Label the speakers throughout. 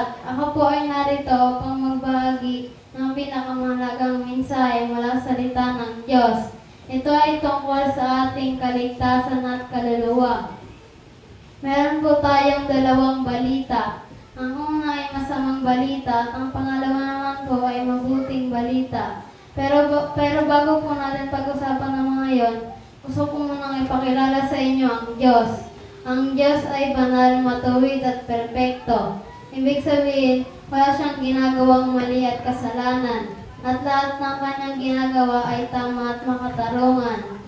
Speaker 1: lahat. Ako po ay narito upang magbahagi ng pinakamahalagang mensahe mula sa salita ng Diyos. Ito ay tungkol sa ating kaligtasan at kaluluwa. Meron po tayong dalawang balita. Ang una ay masamang balita at ang pangalawa naman po ay mabuting balita. Pero bago po natin pag-usapan ng mga yon, gusto ko munang ipakilala sa inyo ang Diyos. Ang Diyos ay banal, matuwid at perpekto. Ibig sabihin, wala siyang ginagawang mali at kasalanan. At lahat ng kanyang ginagawa ay tama at makatarungan.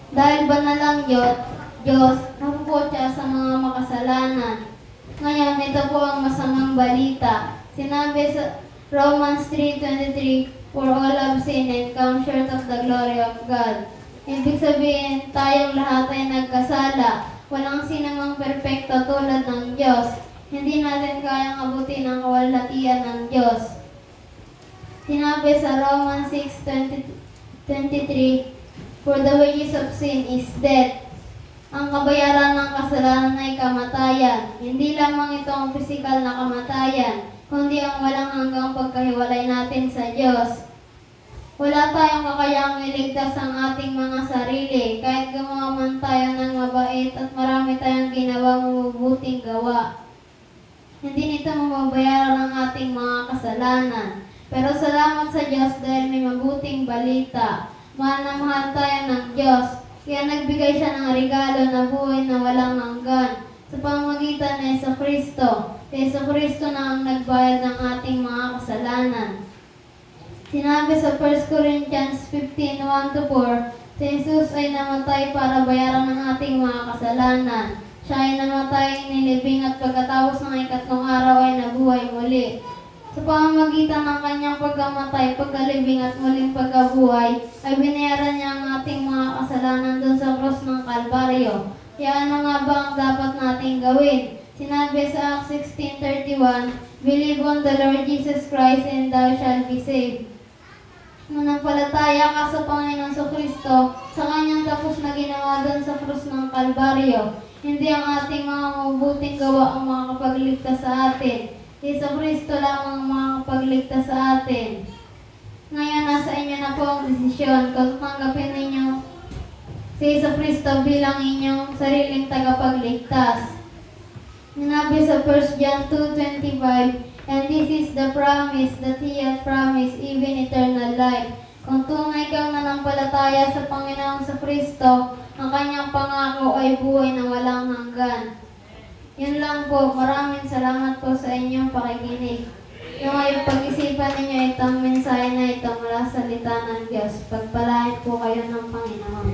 Speaker 1: Dahil banal ang Diyos, nakupot siya sa mga makasalanan. Ngayon, ito po ang masamang balita. Sinabi sa Romans 3:23, "For all have sinned and come short of the glory of God." Ibig sabihin, tayong lahat ay nagkasala. Walang sinamang perpekto tulad ng Diyos. Hindi natin kayang abutin ang kawalhatian ng Diyos. Sinabi sa Romans 6:23, "For the wages of sin is death." Ang kabayaran ng kasalanan ay kamatayan. Hindi lamang ito ang pisikal na kamatayan, kundi ang walang hanggang pagkahiwalay natin sa Diyos. Wala tayong kakayahang iligtas ang ating mga sarili, kahit gumawa man tayo ng mabait at marami tayong ginawang mabubuting gawa. Hindi nito mababayaran ang ating mga kasalanan. Pero salamat sa Diyos dahil may mabuting balita. Mahal na mahal tayo ng Diyos, kaya nagbigay siya ng regalo na buhay na walang hanggan sa pamamagitan ng Jesucristo. Si Jesucristo na ang nagbayad ng ating mga kasalanan. Sinabi sa 1 Corinthians 15:1-4, si Jesus ay namatay para bayaran ng ating mga kasalanan. Siya ay namatay, nilibing at pagkatapos ng ikatlong araw ay nabuhay muli. Sa pamamagitan ng kanyang pagkamatay, pagkalibing at muling pagkabuhay, ay binayaran niya ang ating mga kasalanan doon sa cross ng Kalbaryo. Kaya ano nga ba ang dapat nating gawin? Sinabi sa Acts 16:31, "Believe on the Lord Jesus Christ and thou shalt be saved." Manampalataya ka sa Panginoon Kristo sa kanyang tapos na ginawa doon sa krus ng Kalbaryo. Hindi ang ating mga mabubuting gawa ang makakapagligtas sa atin. Si Kristo lamang ang makakapagligtas sa atin. Ngayon, nasa inyo na po ang desisyon kung tanggapin ninyo si Kristo bilang inyong sariling tagapagligtas. Sinabi sa 1 John 2:25, "And this is the promise that He hath promised, even eternal life." Kung tunay kang nanampalataya sa Panginoong Kristo, ang kanyang pangako ay buhay na walang hanggan. Yun lang po. Maraming salamat po sa inyong pakikinig. Yung ay pag-isipan ninyo itong mensahe na ito mula sa salita ng Diyos. Pagpalain po kayo ng Panginoon.